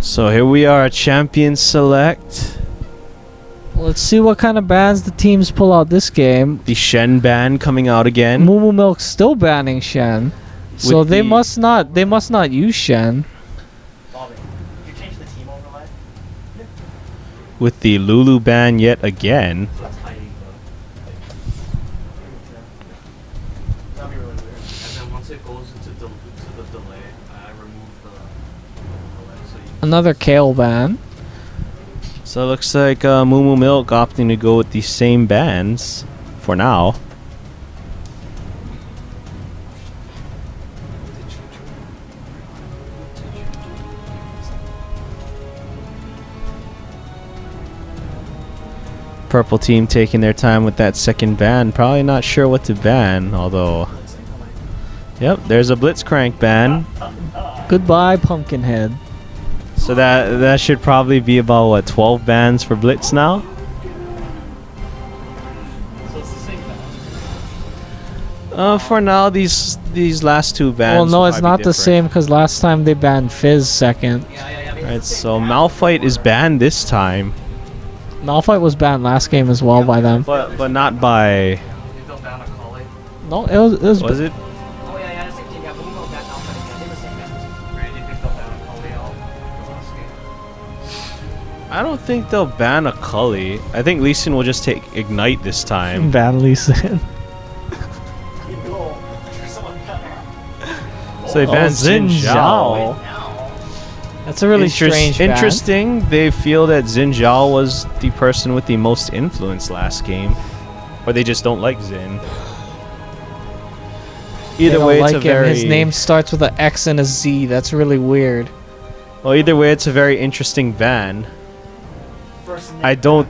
So here we are, champion select. Let's see what kind of bans the teams pull out this game. The Shen ban coming out again. MooMoo Milk's still banning Shen. So they must not use Shen. With the Lulu ban yet again. Another Kale ban. So it looks like MooMoo Milk opting to go with the same bans for now. Purple team taking their time with that second ban. Probably not sure what to ban, although... Yep, there's a Blitzcrank ban. Goodbye, Pumpkinhead. So that should probably be about, what, 12 bans for Blitz now? For now, these last two bans. Well, no, it's not the same because last time they banned Fizz second. Right, so Malphite is banned this time. Malphite was banned last game as well by them. But not by... No, it was... Was it? I don't think they'll ban a Cully. I think Lee Sin will just take Ignite this time. Ban Lee Sin. So they banned Xin Zhao. That's a really strange ban. Interesting. They feel that Xin Zhao was the person with the most influence last game. Or they just don't like Xin. Either way, it's a very... His name starts with an X and a Z. That's really weird. Well, either way, it's a very interesting ban. I don't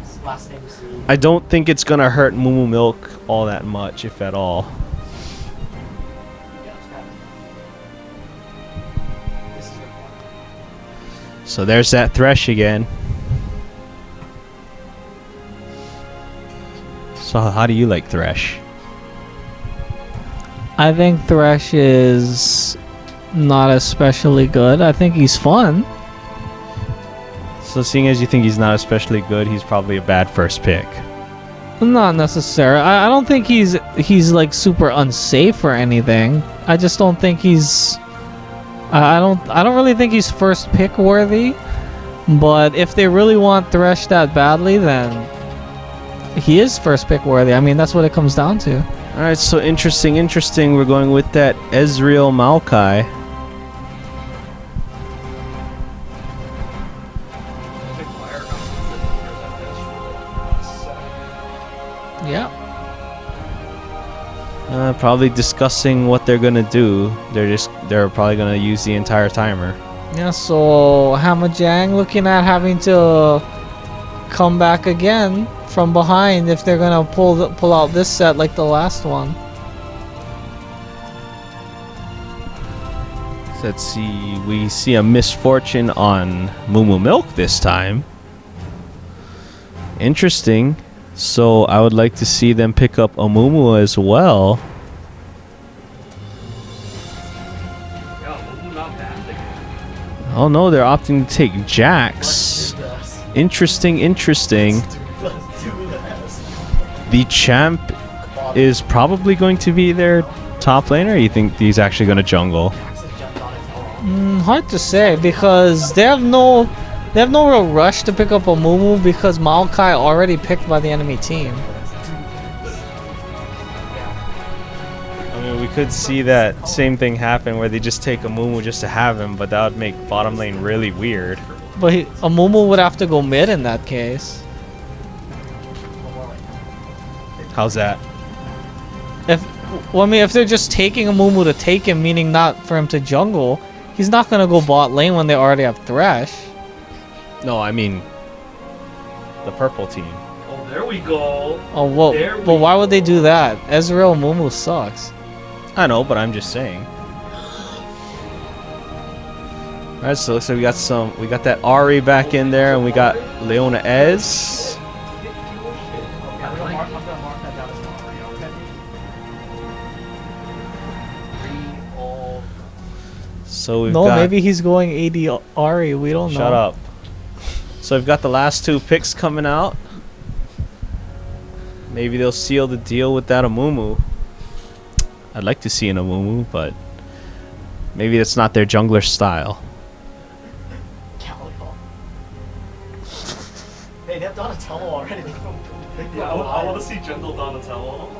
think it's gonna hurt MooMoo Milk all that much, if at all. So there's that Thresh again. So how do you like Thresh? I think Thresh is not especially good. I think he's fun. So seeing as you think he's not especially good, he's probably a bad first pick. Not necessarily. I don't think he's like super unsafe or anything. I just don't think he's... I don't really think he's first pick worthy. But if they really want Thresh that badly, then he is first pick worthy. I mean, that's what it comes down to. Alright, so interesting. We're going with that Ezreal Maokai. Yeah. Probably discussing what they're gonna do. They're probably gonna use the entire timer. Yeah, so Hammajang looking at having to come back again from behind if they're gonna pull out this set like the last one. So let's see. We see a misfortune on MooMoo Milk this time. Interesting. So I would like to see them pick up a MooMoo as well. Oh no, they're opting to take Jax. Interesting. The champ is probably going to be their top laner. Or you think he's actually going to jungle? Hard to say because they have no real rush to pick up a MooMoo because Maokai already picked by the enemy team. I mean, we could see that same thing happen where they just take a MooMoo just to have him, but that would make bottom lane really weird. But a MooMoo would have to go mid in that case. How's that? If they're just taking a MooMoo to take him, meaning not for him to jungle, he's not gonna go bot lane when they already have Thresh. No, I mean the purple team. Oh, there we go. Oh, well, but why would they do that? Ezreal MooMoo sucks. I know, but I'm just saying. Alright, so it looks like we got that Ari back in there, and we got Leona Ez. So we've No, got... maybe he's going AD Ari. We don't know. Shut up. So we've got the last two picks coming out. Maybe they'll seal the deal with that MooMoo. I'd like to see an MooMoo, but maybe that's not their jungler style. Calico. Hey, they have Donatello already. They don't pick Yeah, I want to see Gentle Donatello.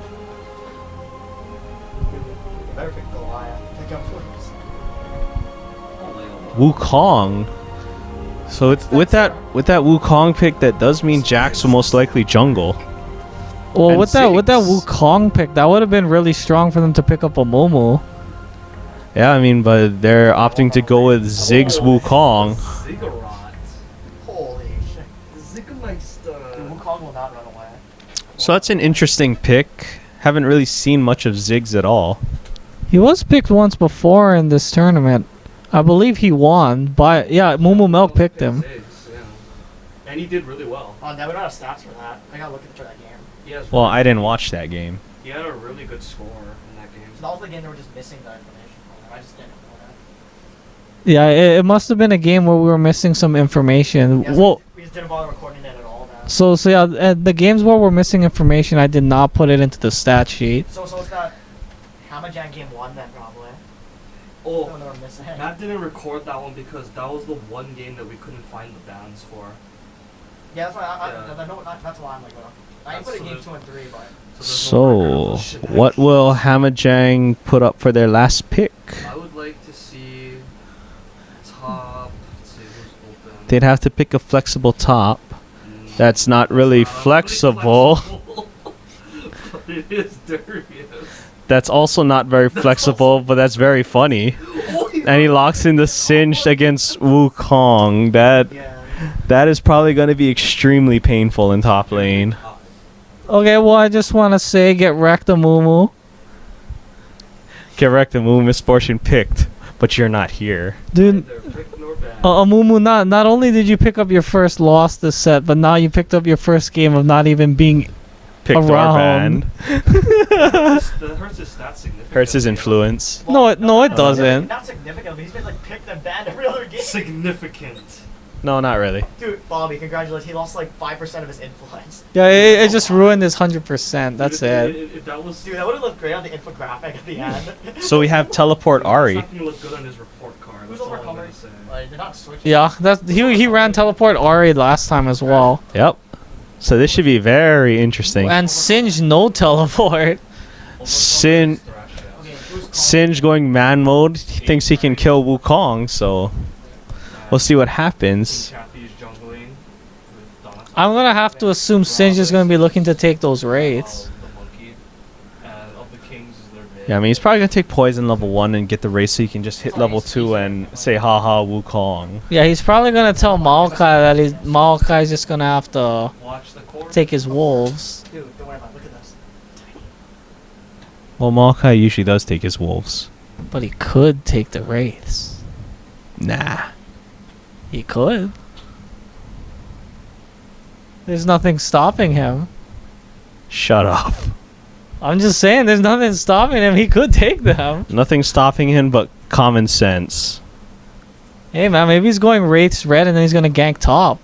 They better pick Goliath. Pick up first. Wukong. So with that Wukong pick, that does mean Jax will most likely jungle. Well, And with that Ziggs. Wukong pick, that would have been really strong for them to pick up a MooMoo. Yeah, I mean, but they're opting to go with Ziggs Wukong. Ziggurat. Holy shit. Ziggermeister. Wukong will not run away. So that's an interesting pick. Haven't really seen much of Ziggs at all. He was picked once before in this tournament. I believe he won, but yeah, MooMoo Milk picked him. Ziggs, yeah. And he did really well. Oh, now we don't have stats for that. I gotta look for that game. He has Well, really- I didn't watch that game. He had a really good score in that game. So that was the game they were just missing the information from. I just didn't know that. Yeah, it must have been a game where we were missing some information. Yeah, so Well, we just didn't bother recording it at all. Now. so yeah, the games where we're missing information, I did not put it into the stat sheet. So it's got Hammajang game 1 then probably. Oh, No, we're missing. Matt didn't record that one because that was the one game that we couldn't find the bans for. Yeah, that's why Yeah. I know that's why I'm like, well, I That's put a so game there's- 2 and 3, but there's no record So, of those what shenanigans. will Hammajang put up for their last pick? I would like to see top. Let's see who's open. They'd have to pick a flexible top. Mm, That's not really it's not flexible. flexible. But it is Darius. That's also not very flexible, but that's very funny. And he locks in the Singed against Wukong. yeah. That is probably going to be extremely painful in top lane. Okay, well, I just want to say, get wrecked, a MooMoo. Correct, the Moon Misfortune picked, but you're not here. Dude, Neither pick nor ban. MooMoo, not only did you pick up your first loss this set, but now you picked up your first game of not even being Picked or Around. banned. That hurts his stats significantly. Hurts his influence. No, it not doesn't. Not significant, but he's been like picked and banned every other game. Significant. No, not really. Dude, Bobby, congratulations. He lost like 5% of his influence. Yeah, it just ruined his 100%. That's Dude, it. If that was. Dude, that would have looked great on the infographic at the end. So we have Teleport Ari. It's not gonna look good on his report card. Who's That's all I'm overcoming? gonna say. Like, they're not switching. Yeah, he ran teleport Ari last time as well. Yep. So this should be very interesting. And Singe no teleport. Sin- Okay, who's Singe going man mode. He thinks he can kill Wukong, so we'll see what happens. Chappie's jungling with Donatello. I'm gonna have to assume Singe is gonna be looking to take those raids. The monkey. And of the kings is their mid. Yeah, I mean, he's probably going to take poison level 1 and get the race so he can just hit level 2 and say haha Wukong. Yeah, he's probably gonna tell Maokai that Maokai's just gonna have to Watch the core. take his wolves. Dude, don't worry about it. Look at this. Well, Maokai usually does take his wolves. But he could take the wraiths. Nah. He could. There's nothing stopping him. Shut up. I'm just saying, there's nothing stopping him. He could take them. Nothing stopping him but common sense. Hey man, maybe he's going wraiths red and then he's gonna gank top.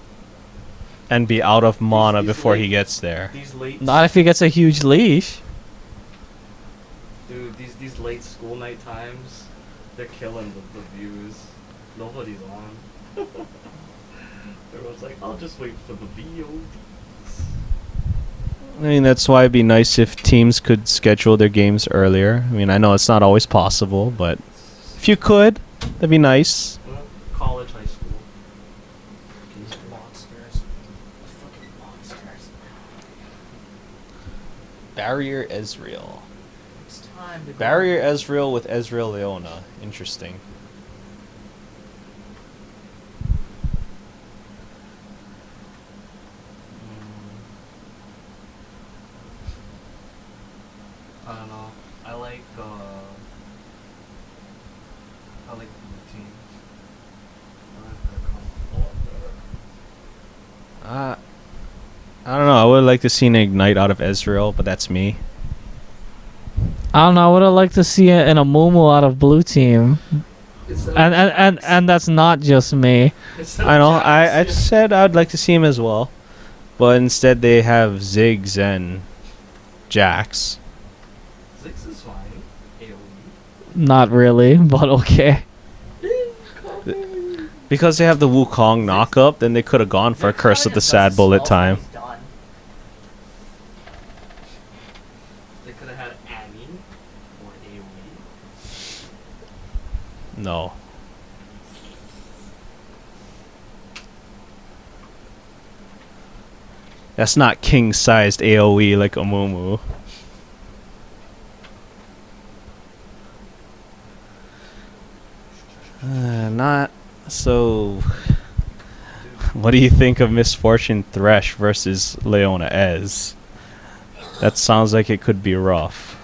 And be out of mana before he gets there. These late. Not if he gets a huge leash. Dude, these late school night times, they're killing the views. Nobody's on. Everyone's like, I'll just wait for the VODs. I mean, that's why it'd be nice if teams could schedule their games earlier. I mean, I know it's not always possible, but if you could, that'd be nice. Well, college, high school. These monsters. Fucking monsters. Barrier Ezreal. It's time to go. Barrier Ezreal with Ezreal Leona. Interesting. I don't know. I like blue team. I like their comp a lot better. I don't know. I would like to see an Ignite out of Ezreal, but that's me. I don't know, I would have liked to see it in a MooMoo out of blue team. And that's not just me. I know. I said I'd like to see him as well, but instead they have Ziggs and Jax. Ziggs is fine. AoE. Not really, but okay. Because they have the Wukong knockup, then they could have gone for a Curse of the Sad Bullet time. They could have had Annie or AoE. No. That's not king-sized AoE like a MooMoo. Not so. What do you think of Misfortune Thresh versus Leona Ez? That sounds like it could be rough.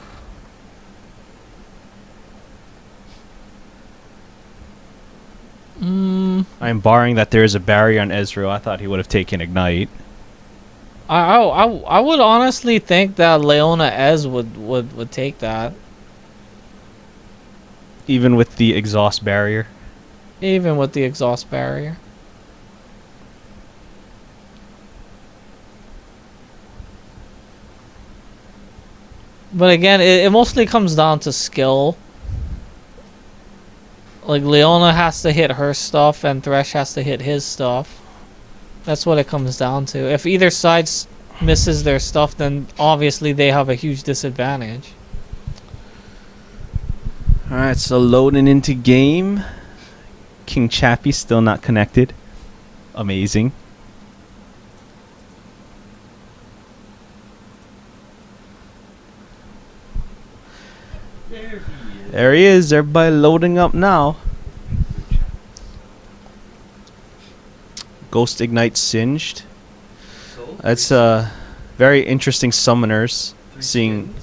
I'm barring that there is a barrier on Ezreal. I thought he would have taken Ignite. I would honestly think that Leona Ez would take that. Even with the exhaust barrier. Even with the exhaust barrier. But again, it mostly comes down to skill. Like, Leona has to hit her stuff and Thresh has to hit his stuff. That's what it comes down to. If either side misses their stuff, then obviously they have a huge disadvantage. Alright, so loading into game. King Chappie still not connected. Amazing. There he is. Everybody loading up now. Ghost Ignite Singed. That's very interesting summoners. Seeing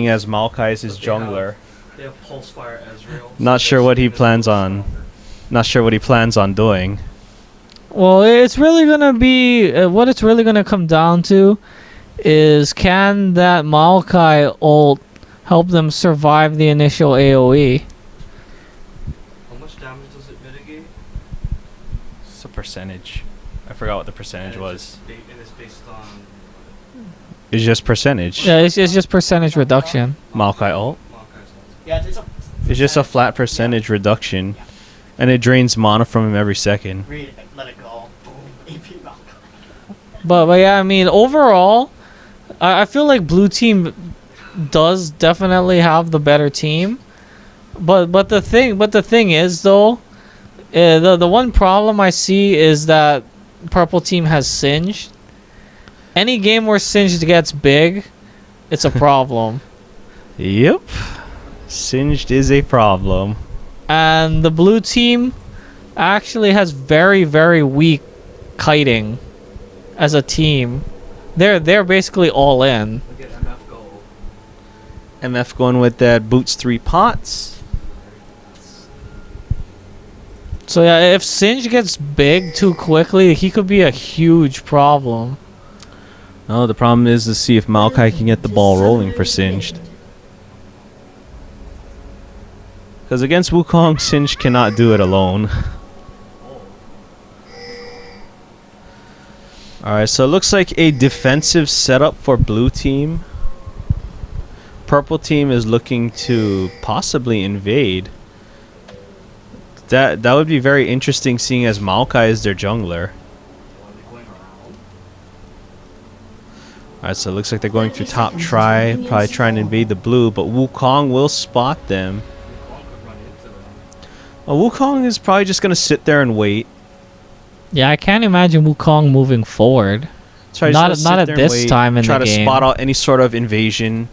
as Maokai is his jungler. They have Pulsefire Ezreal. Not sure what he plans on. Not sure what he plans on doing. Well, it's really gonna be what it's really gonna come down to is, can that Maokai ult help them survive the initial AoE? How much damage does it mitigate? It's a percentage. I forgot what the percentage was. And it's based on. It's just percentage. Yeah, it's just percentage reduction. Maokai ult. Yeah, It's just a flat percentage reduction. Yeah. And it drains mana from him every second. Read it, let it go. Boom. AP Malcolm. But yeah, I mean, overall, I feel like blue team does definitely have the better team. But the thing is though, the one problem I see is that purple team has Singed. Any game where Singed gets big, it's a problem. Yep. Singed is a problem. And the blue team actually has very, very weak kiting as a team. They're basically all in. Look at MF go. MF going with that boots 3 pots. So yeah, if Singe gets big too quickly, he could be a huge problem. No, the problem is to see if Maokai can get the ball rolling for Singed. Because against Wukong, Singed cannot do it alone. Alright, so it looks like a defensive setup for blue team. Purple team is looking to possibly invade. That would be very interesting, seeing as Maokai is their jungler. Alright, so it looks like they're going through top try, probably trying to invade the blue, but Wukong will spot them. Wukong is probably just going to sit there and wait. Yeah, I can't imagine Wukong moving forward. So not at this time in the game. Try to spot out any sort of invasion.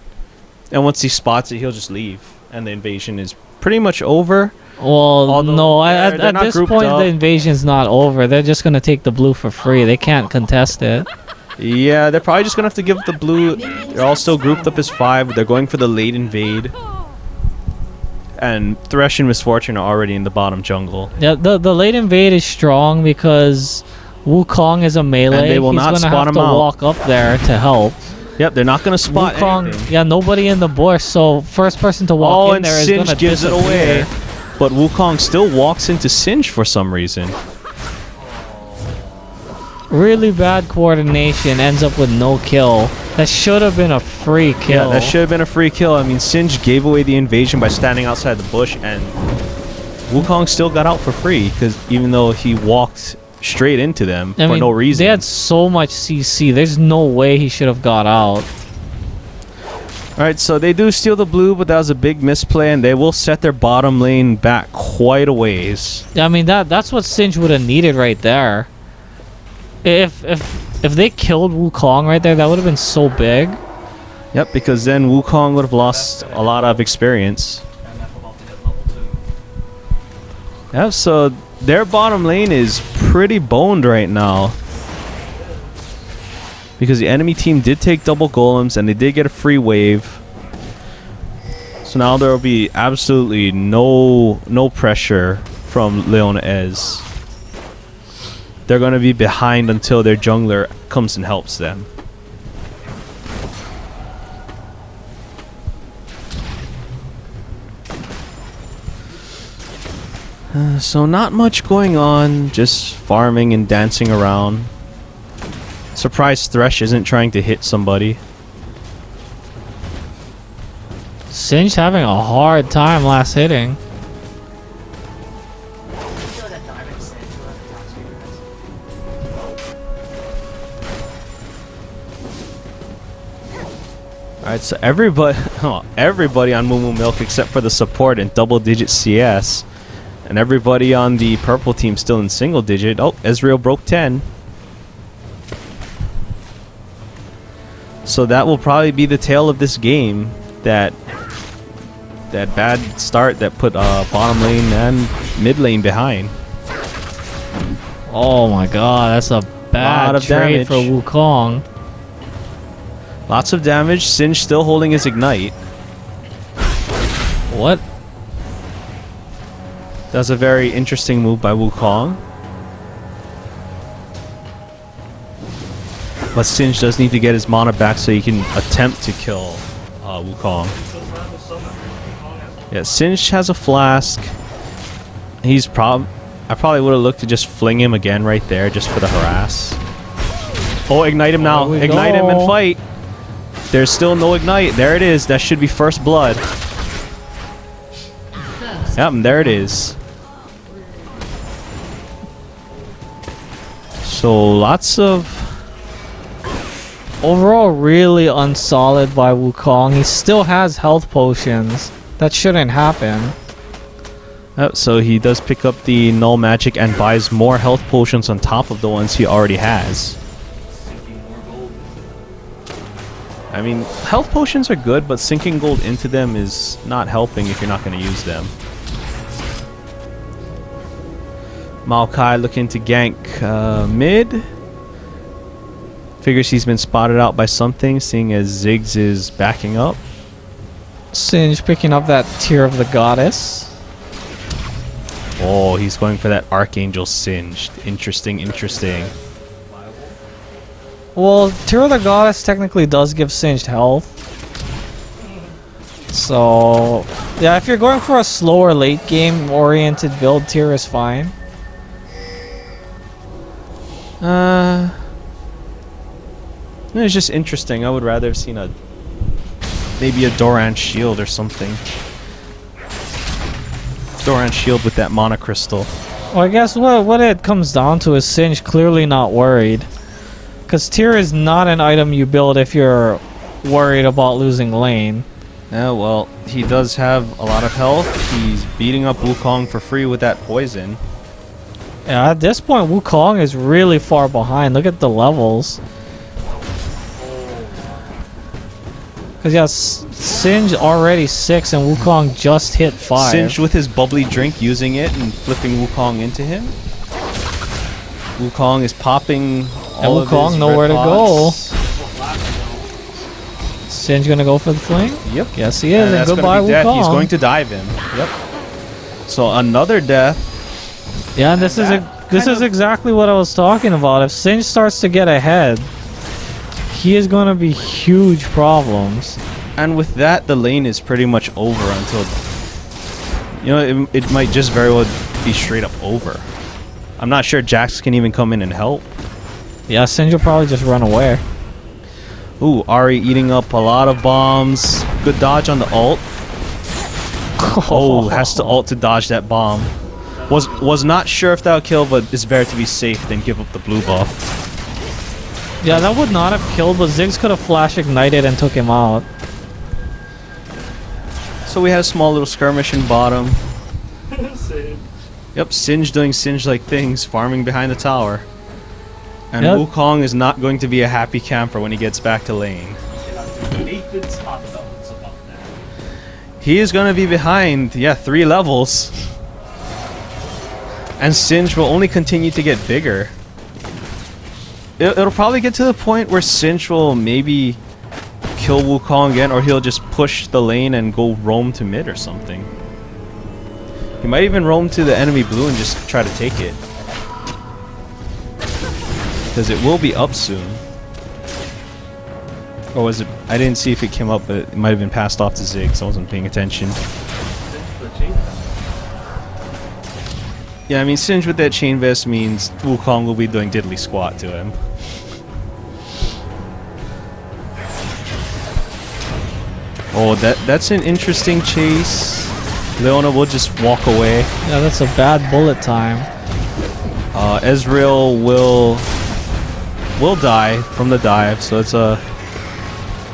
And once he spots it, he'll just leave. And the invasion is pretty much over. Well, no, they're at not this grouped point, up. the invasion's not over. They're just going to take the blue for free. They can't contest it. Yeah, they're probably just going to have to give the blue. They're all still grouped up as 5. They're going for the late invade. And Thresh and Misfortune are already in the bottom jungle. Yeah, the late invade is strong because Wukong is a melee. And they will not He's spot gonna have him to out. walk up there to help. Yep, they're not going to spot Wukong, anything. yeah, nobody in the bush, so first person to walk in and there is going to Singe gives it disappear. away. But Wukong still walks into Singe for some reason. Really bad coordination, ends up with no kill. That should have been a free kill. Yeah, that should have been a free kill. I mean, Singe gave away the invasion by standing outside the bush, and Wukong still got out for free, because even though he walked straight into them for no reason. They had so much CC. There's no way he should have got out. Alright, so they do steal the blue, but that was a big misplay, and they will set their bottom lane back quite a ways. I mean, that's what Singe would have needed right there. If they killed Wukong right there, that would have been so big. Yep, because then Wukong would have lost a lot of experience. And I'm about to hit level 2. Yep, so their bottom lane is pretty boned right now. Because the enemy team did take double golems and they did get a free wave. So now there will be absolutely no pressure from Leona Ez. They're going to be behind until their jungler comes and helps them. So not much going on, just farming and dancing around. Surprised Thresh isn't trying to hit somebody. Singe having a hard time last hitting. I feel like that diamond Singe will have the top speed. Alright, so everybody on MooMoo Milk except for the support in double-digit CS. And everybody on the purple team still in single-digit. Oh, Ezreal broke 10. So that will probably be the tale of this game. That bad start that put bottom lane and mid lane behind. Oh my god, that's a bad Lot of trade damage. for Wukong. Lots of damage. Singe still holding his ignite. What? That's a very interesting move by Wukong. But Singe does need to get his mana back so he can attempt to kill Wukong. Yeah, Singe has a flask. I probably would have looked to just fling him again right there just for the harass. Oh, ignite him now. There we Ignite him go. and fight. There's still no ignite. There it is. That should be first blood. Yep, and there it is. So lots of... Overall, really unsolid by Wukong. He still has health potions. That shouldn't happen. So he does pick up the null magic and buys more health potions on top of the ones he already has. Sinking more gold. I mean, health potions are good, but sinking gold into them is not helping if you're not going to use them. Maokai looking to gank mid. Figures he's been spotted out by something, seeing as Ziggs is backing up. Singe picking up that Tear of the Goddess. Oh, he's going for that Archangel Singed. Interesting, interesting. Well, Tear of the Goddess technically does give Singed health. So, yeah, if you're going for a slower late game oriented build, Tear is fine. It's just interesting. I would rather have seen maybe a Doran shield or something. Doran shield with that mana crystal. Well, I guess what it comes down to is Singe clearly not worried. Because Tear is not an item you build if you're worried about losing lane. Yeah, well, he does have a lot of health. He's beating up Wukong for free with that poison. Yeah, at this point, Wukong is really far behind. Look at the levels. Because yeah, Singe already 6 and Wukong just hit 5. Singe with his bubbly drink, using it and flipping Wukong into him. Wukong is popping all of Wukong his nowhere red to go. pots. Singe gonna go for the fling? Yep. Yes, he is. And that's goodbye, gonna be death. Wukong. He's going to dive him. Yep. So another death. Yeah, and this is exactly what I was talking about. If Singe starts to get ahead, he is going to be huge problems. And with that, the lane is pretty much over until You know, it might just very well be straight up over. I'm not sure Jax can even come in and help. Yeah, Singe will probably just run away. Ooh, Ari eating up a lot of bombs. Good dodge on the ult. Oh, has to ult to dodge that bomb. Was not sure if that would kill, but it's better to be safe than give up the blue buff. Yeah, that would not have killed, but Ziggs could have flash ignited and took him out. So we had a small little skirmish in bottom. Same. Yep, Singe doing Singe-like things, farming behind the tower. And Yep. Wukong is not going to be a happy camper when he gets back to lane. Nathan's talk about that. He is going to be behind, 3 levels. And Singe will only continue to get bigger. It'll probably get to the point where Singe will maybe kill Wukong again, or he'll just push the lane and go roam to mid or something. He might even roam to the enemy blue and just try to take it. Because it will be up soon. Or was it? I didn't see if it came up, but it might have been passed off to Zig, so I wasn't paying attention. Yeah, I mean, Singe with that chain vest means Wukong will be doing diddly squat to him. Oh, that's an interesting chase. Leona will just walk away. Yeah, that's a bad bullet time. Ezreal will die from the dive, so it's a...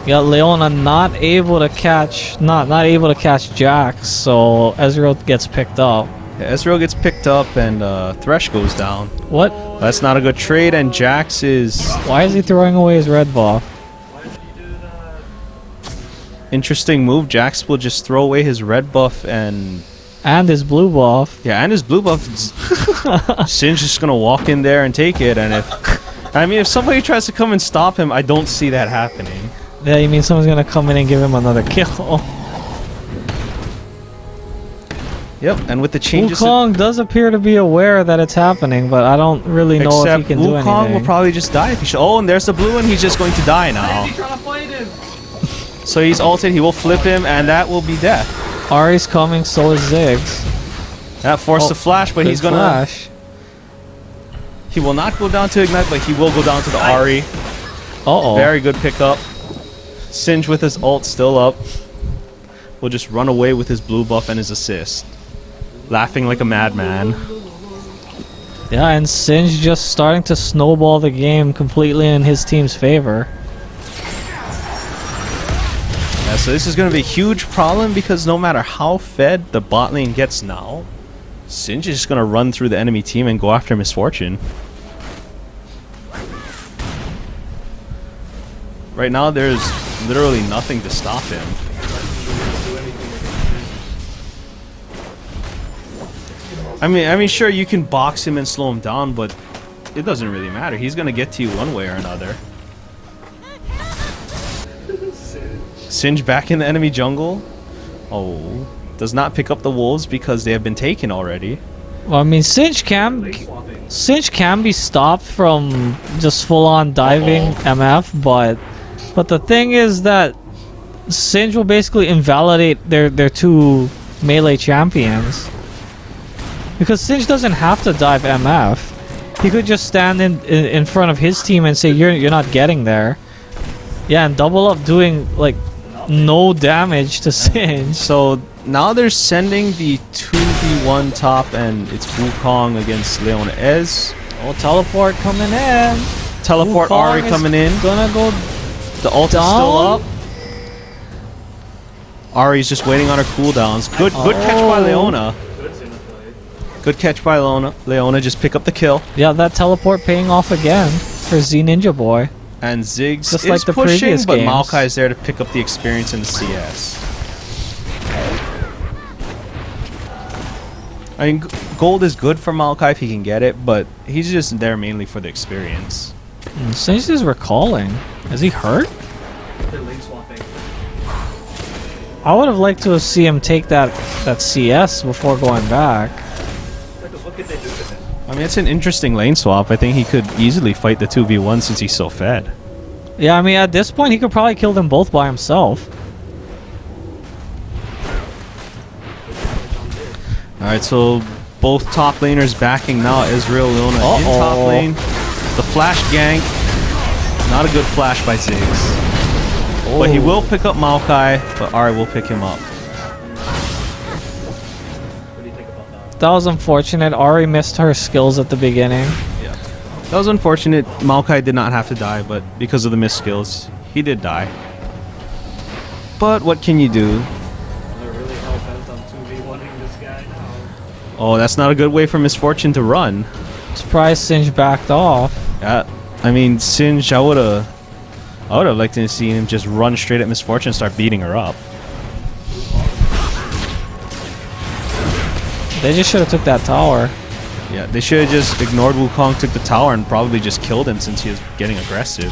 Yeah, Leona not able to catch Jax, so Ezreal gets picked up. Yeah, Ezreal gets picked up and Thresh goes down. What? That's not a good trade, and Jax is... Why is he throwing away his red buff? Why did you do that? Interesting move. Jax will just throw away his red buff and... And his blue buff. Yeah, and his blue buff. Singe is gonna walk in there and take it, and if somebody tries to come and stop him, I don't see that happening. Yeah, you mean someone's gonna come in and give him another kill? Yep, and with the changes... Wukong does appear to be aware that it's happening, but I don't really know if he can do anything. Wukong will probably just die if he should. Oh, and there's the blue one. He's just going to die now. Trying to fight him. So he's ulted. He will flip him, and that will be death. Ari's coming, so is Ziggs. That forced the flash, but Good he's gonna... flash. He will not go down to Ignite, but he will go down to the Ari. Uh-oh. Very good pickup. Singe with his ult still up. Will just run away with his blue buff and his assist. Laughing like a madman. Yeah, and Singe just starting to snowball the game completely in his team's favor. Yeah, so this is going to be a huge problem because no matter how fed the bot lane gets now, Singe is just going to run through the enemy team and go after Misfortune. Right now, there's literally nothing to stop him. I mean, sure, you can box him and slow him down, but it doesn't really matter. He's going to get to you one way or another. Singe back in the enemy jungle. Oh, does not pick up the wolves because they have been taken already. Well, I mean, Singe can be stopped from just full-on diving MF, but the thing is that Singe will basically invalidate their two melee champions. Because Singe doesn't have to dive MF. He could just stand in front of his team and say, you're not getting there. Yeah, and double up doing, like, no damage to Singe. So now they're sending the 2v1 top, and it's Wukong against Leona Ez. Oh, teleport coming in. Teleport Wukong Ari is coming in. Gonna go The ult is still down? up. Ari's just waiting on her cooldowns. Good catch by Leona. Good catch by Leona. Leona just pick up the kill. Yeah, that teleport paying off again for Z Ninja Boy. And Ziggs Just is like the pushing, previous but games. Maokai is there to pick up the experience in the CS. I mean, gold is good for Maokai if he can get it, but he's just there mainly for the experience. Singe is recalling. Is he hurt? They're lane swapping. I would have liked to have seen him take that CS before going back. What could they do to him? I mean, it's an interesting lane swap. I think he could easily fight the 2v1 since he's so fed. Yeah, I mean, at this point, he could probably kill them both by himself. Alright, so both top laners backing now. Ezreal, Leona in top lane. The flash gank. Not a good flash by Ziggs. But he will pick up Maokai, but Ahri will pick him up. What do you think about that? That was unfortunate. Ahri missed her skills at the beginning. Yeah. That was unfortunate. Maokai did not have to die, but because of the missed skills, he did die. But what can you do? They're really hell-bent on 2v1ing this guy now. Oh, that's not a good way for Misfortune to run. Surprised Singe backed off. Yeah, I mean, Singe, I would have liked to see him just run straight at Misfortune and start beating her up. They just should have took that tower. Yeah, they should have just ignored Wukong, took the tower, and probably just killed him since he was getting aggressive.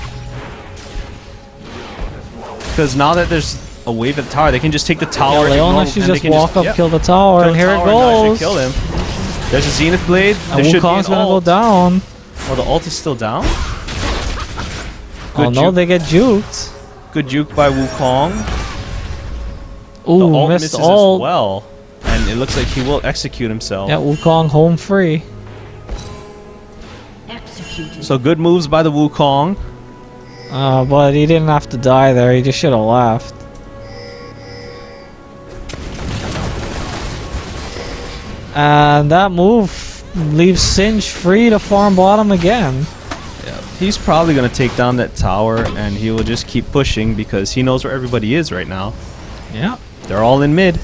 Because now that there's a wave at the tower, they can just take the tower. Yeah, Leona should just walk up, kill the tower, and here it goes. Kill him. There's a Zenith Blade. And Wukong's gonna go down. Oh, the ult is still down? Oh no, they get juked. Good juke by Wukong. The Ooh, ult missed misses ult. as well. And it looks like he will execute himself. Yeah, Wukong home free. Executed. So good moves by the Wukong. But he didn't have to die there. He just should have left. And that move leaves Singe free to farm bottom again. Yeah, he's probably going to take down that tower, and he will just keep pushing because he knows where everybody is right now. Yeah. They're all in mid. Ooh,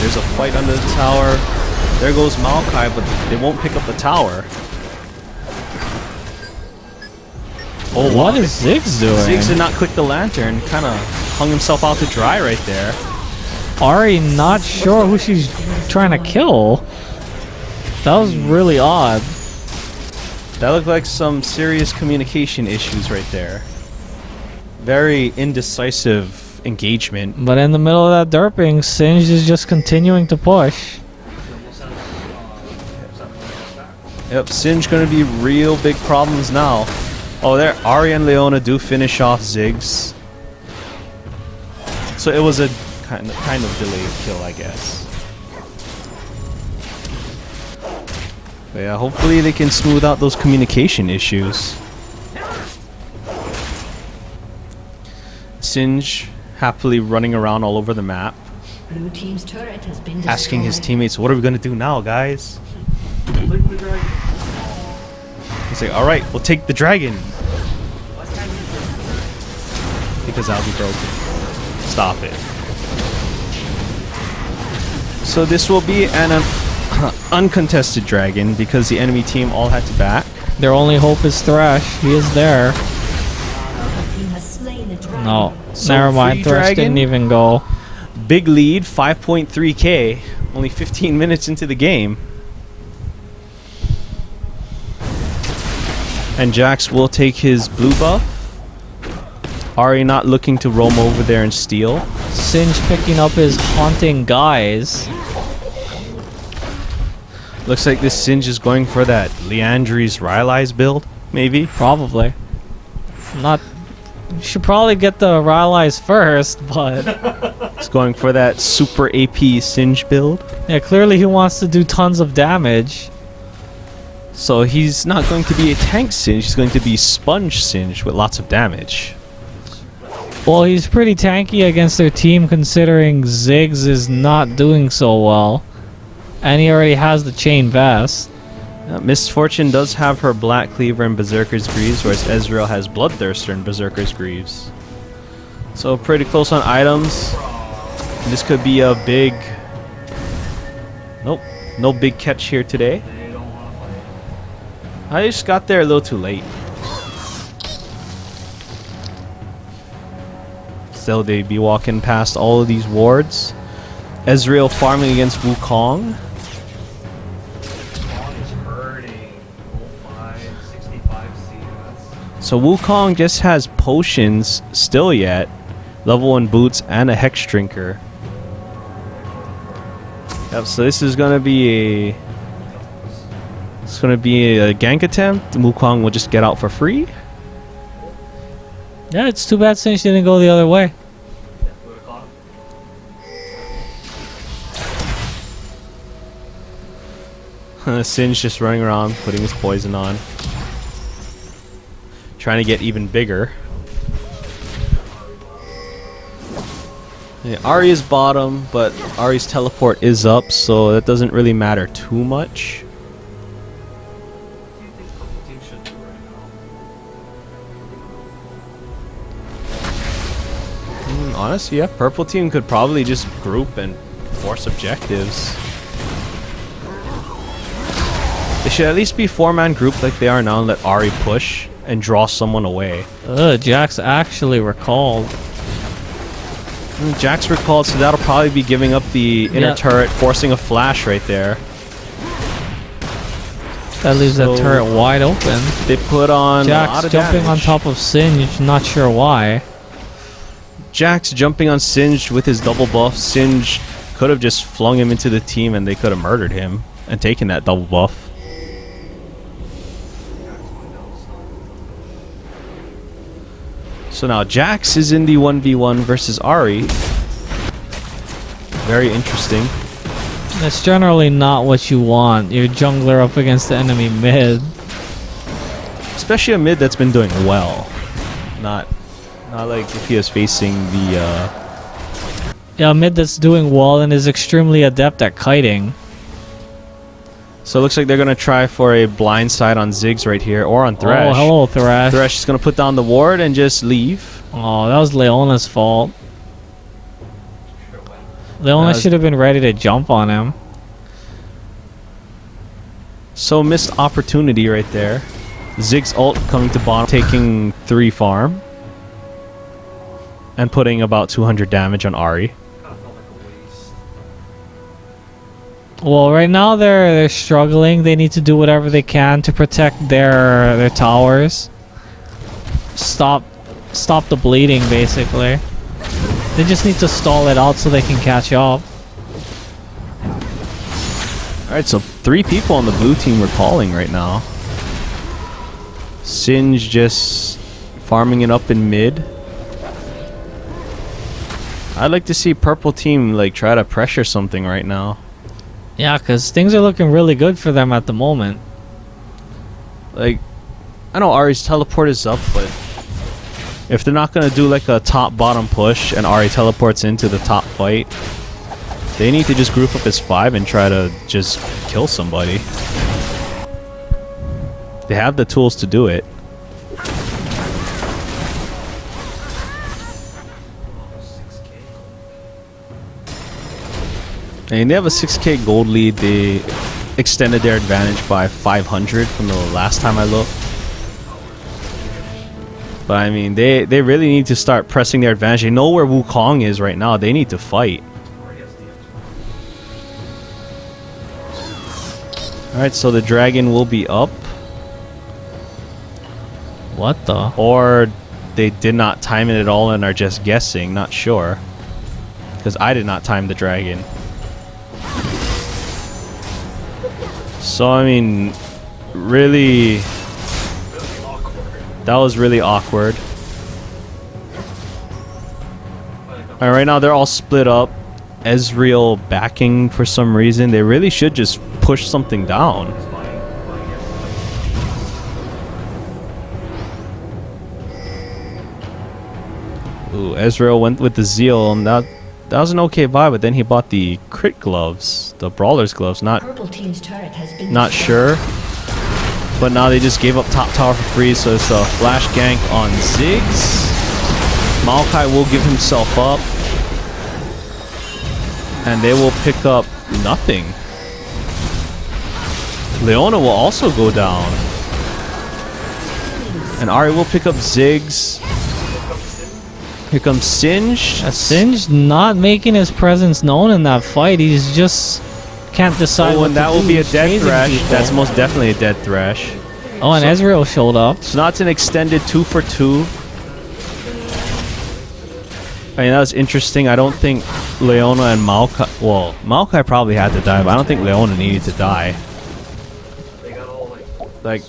there's a fight under the tower. There goes Maokai, but they won't pick up the tower. Oh, What is Ziggs doing? Ziggs did not click the lantern. Kind of hung himself out to dry right there. Ahri not sure who she's trying to kill. That was really odd. That looked like some serious communication issues right there. Very indecisive engagement. But in the middle of that derping, Singe is just continuing to push. Yep, Singe gonna be real big problems now. Oh, there, Ahri and Leona do finish off Ziggs. So it was a kind of delayed kill, I guess. But yeah, hopefully they can smooth out those communication issues. Singe happily running around all over the map, Blue team's turret has been destroyed. asking his teammates, "What are we gonna do now, guys?" Click the dragon. He's like, "All right, we'll take the dragon." Because that'll be broken. Stop it. So this will be an uncontested dragon because the enemy team all had to back. Their only hope is Thresh. He is there. The team has slain the dragon. No, So never mind. free Thresh dragon? didn't even go. Big lead, 5.3k. Only 15 minutes into the game. And Jax will take his blue buff. Ahri not looking to roam over there and steal. Singe picking up his haunting guys. Looks like this Singe is going for that Leandri's Rylai's build, maybe. Probably. Not. Should probably get the Rylai's first, but He's going for that super AP Singe build. yeah, clearly he wants to do tons of damage. So he's not going to be a tank Singe, he's going to be sponge Singe with lots of damage. Well, he's pretty tanky against their team considering Ziggs is not doing so well. And he already has the chain vest. Misfortune does have her Black Cleaver and Berserker's Greaves, whereas Ezreal has Bloodthirster and Berserker's Greaves. So pretty close on items. This could be a big... Nope, no big catch here today. They don't want to fight. I just got there a little too late. Still, they'd be walking past all of these wards. Ezreal farming against Wukong. Spawn is hurting. 05, 65 CS. So Wukong just has potions still yet. Level 1 boots and a Hex Drinker. Yep, so this is gonna be a... It's gonna be a gank attempt. Wukong will just get out for free. Yeah, it's too bad Singe didn't go the other way. Would've caught him. And Singe just running around, putting his poison on. Trying to get even bigger. Yeah, Ahri is bottom, but Ahri's teleport is up, so that doesn't really matter too much. What do you think purple team should do right now? Honestly, yeah, purple team could probably just group and force objectives. They should at least be 4-man group like they are now and let Ahri push and draw someone away. Jax actually recalled. Jax recalled, so that'll probably be giving up the inner Yeah. turret, forcing a flash right there. That leaves So- that turret wide open. They put on a lot Jax of jumping on damage. top of Singe, not sure why. Jax jumping on Singe with his double buff. Singe could have just flung him into the team and they could have murdered him and taken that double buff. So now Jax is in the 1v1 versus Ahri. Very interesting. That's generally not what you want. Your jungler up against the enemy mid. Especially a mid that's been doing well. Not like if he is facing the Yeah, a mid that's doing well and is extremely adept at kiting. So it looks like they're gonna try for a blind side on Ziggs right here, or on Thresh. Oh, hello, Thresh. Thresh is gonna put down the ward and just leave. Oh, that was Leona's fault. Leona That- should have been ready to jump on him. So missed opportunity right there. Ziggs ult coming to bottom, taking 3 farm. And putting about 200 damage on Ahri. Kind of felt like a waste. Well, right now they're struggling. They need to do whatever they can to protect their towers. Stop the bleeding, basically. They just need to stall it out so they can catch up. Alright, so 3 people on the blue team recalling right now. Singe just farming it up in mid. I'd like to see purple team like try to pressure something right now. Yeah, because things are looking really good for them at the moment. Like, I know Ahri's teleport is up, but if they're not gonna do like a top-bottom push and Ahri teleports into the top fight, they need to just group up as 5 and try to just kill somebody. They have the tools to do it. And they have a 6k gold lead. They extended their advantage by 500 from the last time I looked. But I mean, they really need to start pressing their advantage. They know where Wukong is right now. They need to fight. Alright, so the dragon will be up. What the? Or they did not time it at all and are just guessing. Not sure. Because I did not time the dragon. So, I mean, really... That was really awkward. Alright, right now they're all split up. Ezreal backing for some reason. They really should just push something down. Ooh, Ezreal went with the Zeal, and that was an okay buy, but then he bought the crit gloves, the brawler's gloves. Purple team's turret has been Not sure. But now they just gave up top tower for free, so it's a flash gank on Ziggs. Maokai will give himself up. And they will pick up nothing. Leona will also go down. And Ahri will pick up Ziggs. Here comes Singe. Singe not making his presence known in that fight. He's just can't decide. Oh, what and to that will do. be a He's dead chasing thrash. people. That's most definitely a dead thrash. Oh, and Ezreal showed up. So now it's an extended 2 for 2. I mean, that was interesting. I don't think Leona and Maokai... Well, Maokai probably had to die, but I don't think Leona needed to die. They got all Like,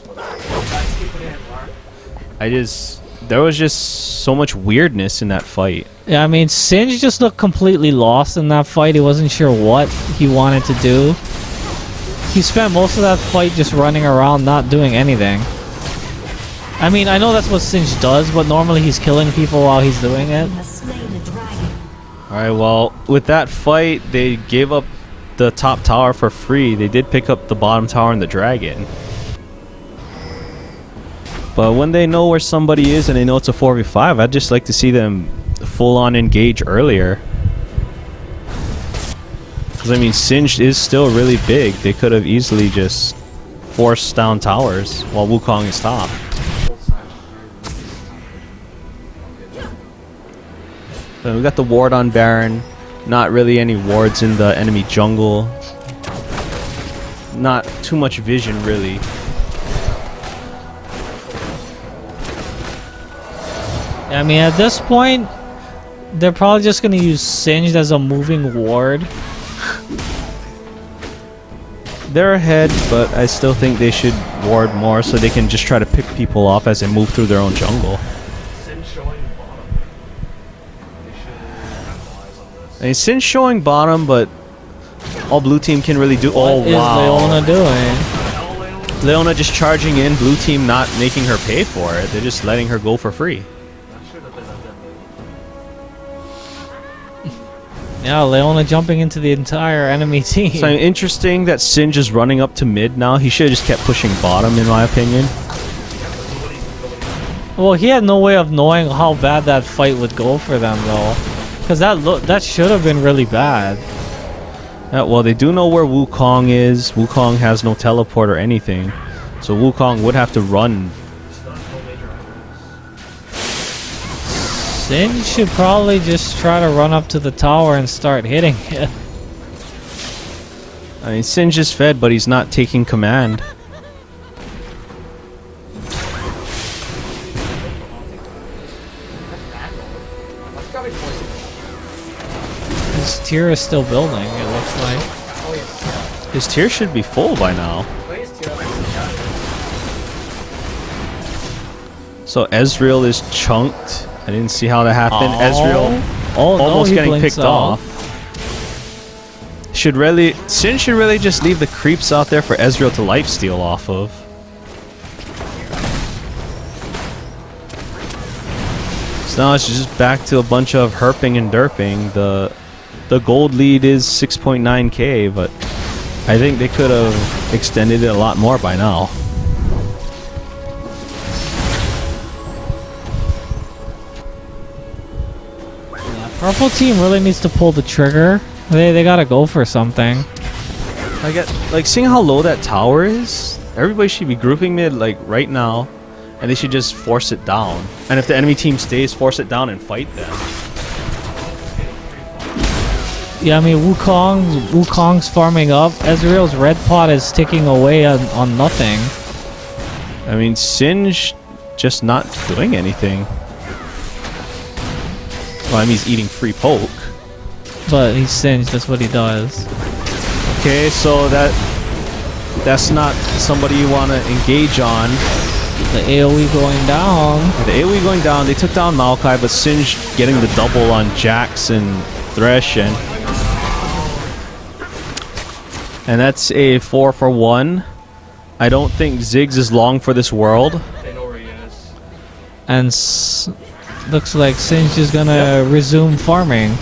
there was just so much weirdness in that fight. Yeah, I mean, Singe just looked completely lost in that fight. He wasn't sure what he wanted to do. He spent most of that fight just running around, not doing anything. I mean, I know that's what Singe does, but normally he's killing people while he's doing it. You have slain the dragon. Alright, well, with that fight, they gave up the top tower for free. They did pick up the bottom tower and the dragon. But when they know where somebody is and they know it's a 4v5, I'd just like to see them full-on engage earlier. Because, I mean, Singed is still really big. They could have easily just forced down towers while Wukong is top. Then we got the ward on Baron. Not really any wards in the enemy jungle. Not too much vision, really. I mean, at this point, they're probably just gonna use Singed as a moving ward. They're ahead, but I still think they should ward more so they can just try to pick people off as they move through their own jungle. Sin showing bottom. They should capitalize on this. I mean, Sin's showing bottom, but all blue team can really do. What is Leona doing? Leona just charging in, blue team not making her pay for it. They're just letting her go for free. That should have been a deadly. Yeah, Leona jumping into the entire enemy team. So interesting that Singe is running up to mid now. He should have just kept pushing bottom, in my opinion. Well, he had no way of knowing how bad that fight would go for them, though. Because that should have been really bad. Yeah, well, they do know where Wukong is. Wukong has no teleport or anything. So Wukong would have to run. Sin should probably just try to run up to the tower and start hitting it. I mean, Singe is fed, but he's not taking command. His tier is still building, it looks like. His tier should be full by now. So Ezreal is chunked. I didn't see how that happened. Ezreal almost he getting blinks picked off. Sin should really just leave the creeps out there for Ezreal to lifesteal off of. So now it's just back to a bunch of herping and derping. The gold lead is 6.9k, but I think they could have extended it a lot more by now. Purple team really needs to pull the trigger. They gotta go for something. I get like seeing how low that tower is. Everybody should be grouping mid like right now, and they should just force it down. And if the enemy team stays, force it down and fight them. Yeah, I mean Wukong's farming up. Ezreal's red pot is ticking away on nothing. I mean, Singe just not doing anything. Well, I mean, he's eating free poke. But he's Singed, that's what he does. Okay, so that's not somebody you want to engage on. The AoE going down. The AoE going down, they took down Maokai, but Singe getting the double on Jax and Thresh, and that's a 4 for 1. I don't think Ziggs is long for this world. They know where he is. And looks like Singe is gonna resume farming.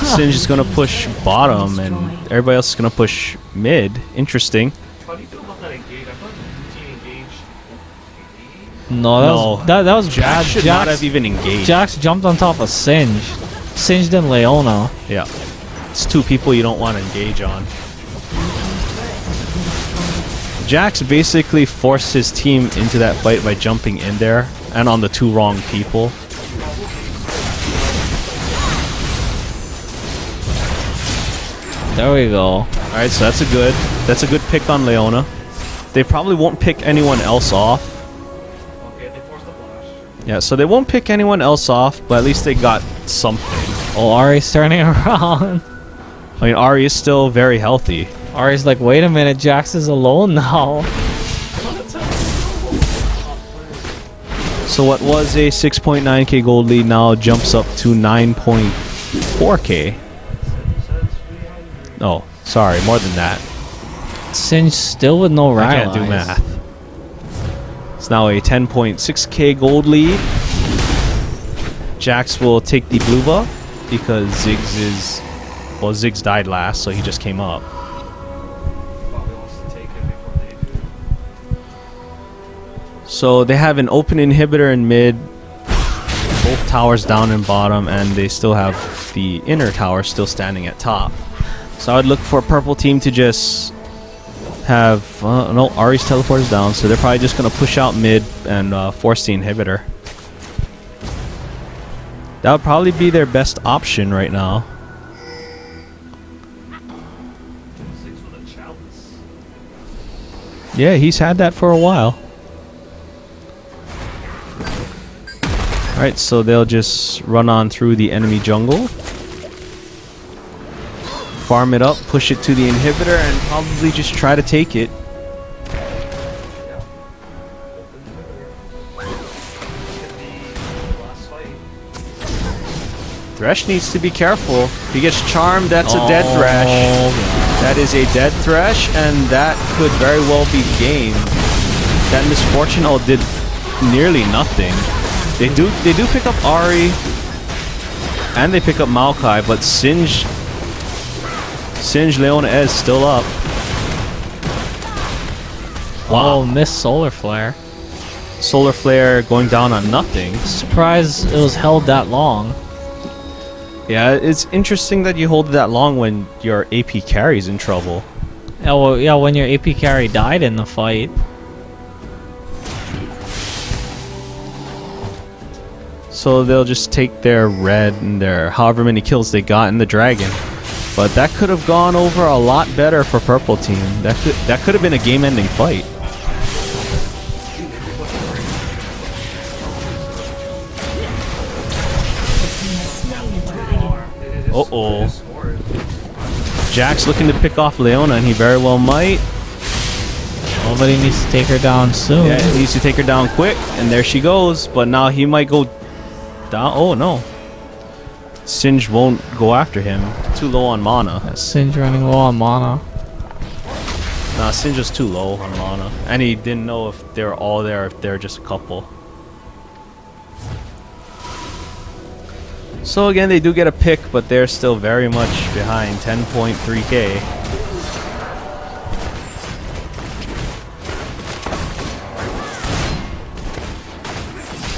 Singe is gonna push bottom, and everybody else is gonna push mid. Interesting. How do you feel about that engage? I thought the team engaged. No, that was bad. Jax should not have even engaged. Jax jumped on top of Singe. Singed and Leona. Yeah. It's two people you don't want to engage on. Jax basically forced his team into that fight by jumping in there and on the two wrong people. There we go. Alright, so that's a good pick on Leona. They probably won't pick anyone else off. Okay, they forced the flash. Yeah, so they won't pick anyone else off, but at least they got something. Oh, Ari's turning around. I mean, Ari is still very healthy. Ari's like, wait a minute, Jax is alone now. So what was a 6.9k gold lead now jumps up to 9.4k. Oh, sorry, more than that. Singe still with no I rally. can't do math. It's now a 10.6k gold lead. Jax will take the blue buff because Ziggs is... Well, Ziggs died last, so he just came up. Probably wants to take it before they do. So they have an open inhibitor in mid, both towers down and bottom, and they still have the inner tower still standing at top. So I would look for a purple team to just have... no, Ahri's teleport is down, so they're probably just going to push out mid and force the inhibitor. That would probably be their best option right now. Six with a chalice. Yeah, he's had that for a while. Alright, so they'll just run on through the enemy jungle. Farm it up, push it to the inhibitor, and probably just try to take it. Thresh needs to be careful. If he gets charmed, that's a dead Thresh. That is a dead Thresh, and that could very well be game. That Misfortune ult did nearly nothing. They do pick up Ahri, and they pick up Maokai, but Singe Leona is still up. Wow, missed Solar Flare. Solar Flare going down on nothing. Surprised it was held that long. Yeah, it's interesting that you hold it that long when your AP carry's in trouble. Yeah, well, yeah, when your AP carry died in the fight. So they'll just take their red and their however many kills they got in the dragon. But that could have gone over a lot better for purple team. That could have been a game-ending fight. Uh-oh. Jack's looking to pick off Leona, and he very well might. Oh, but he needs to take her down soon. Yeah, he needs to take her down quick, and there she goes. But now he might go down. Oh, no. Singe won't go after him. Too low on mana. Yeah, Singe running low on mana. Nah, Singe is too low on mana. And he didn't know if they were all there or if they're just a couple. So again, they do get a pick, but they're still very much behind. 10.3k.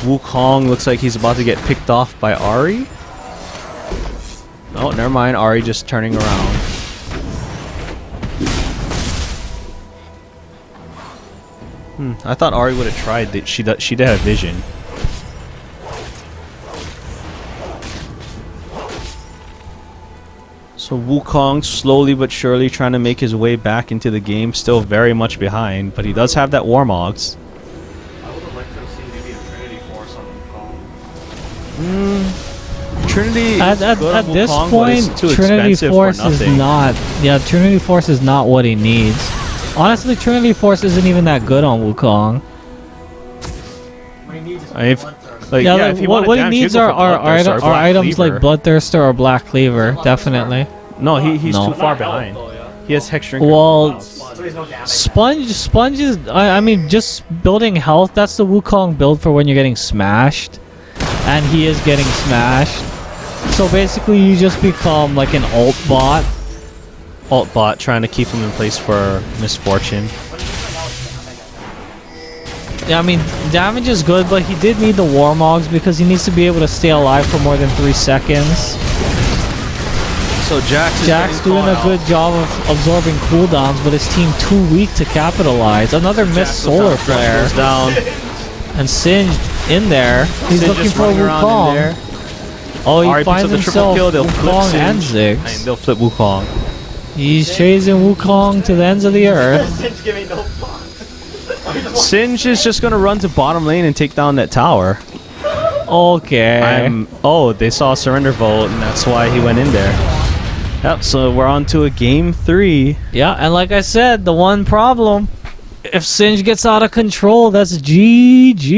Wukong looks like he's about to get picked off by Ahri. Oh, never mind. Ahri just turning around. I thought Ahri would have tried that. She did have vision. So Wukong slowly but surely trying to make his way back into the game. Still very much behind, but he does have that Warmogs. I would have liked to have seen maybe a Trinity Force on Wukong. Trinity At this point, Trinity Force is not. Yeah, Trinity Force is not what he needs. Honestly, Trinity Force isn't even that good on Wukong. What he needs is If- Bloodthirst. Like, Yeah, yeah, like, if you what want he needs are items like Bloodthirster or Black Cleaver, definitely. No, he's No. too far Not health, behind. though, yeah. He has Hex Drinker. Well, So he's no damage. Sponge is. I mean, just building health. That's the Wukong build for when you're getting smashed, and he is getting smashed. So basically, you just become like an ult bot. Alt bot trying to keep him in place for Misfortune. Yeah, I mean, damage is good, but he did need the Warmogs because he needs to be able to stay alive for more than 3 seconds. So Jack's doing a good job of absorbing cooldowns, but his team too weak to capitalize. Another missed Solar Flare. Goes down. And Singe in there. He's Singe looking just for running around in Wukong. there. Oh, he Ahri picks finds up the triple himself kill. They'll flip Wukong and Singe. Ziggs. And they'll flip Wukong. He's chasing Wukong to the ends of the earth. Singe giving no fuck. Singe is just gonna run to bottom lane and take down that tower. Okay. Oh, they saw a surrender vote, and that's why he went in there. Yep. So we're on to a game 3. Yeah, and like I said, the one problem, if Singe gets out of control, that's GG.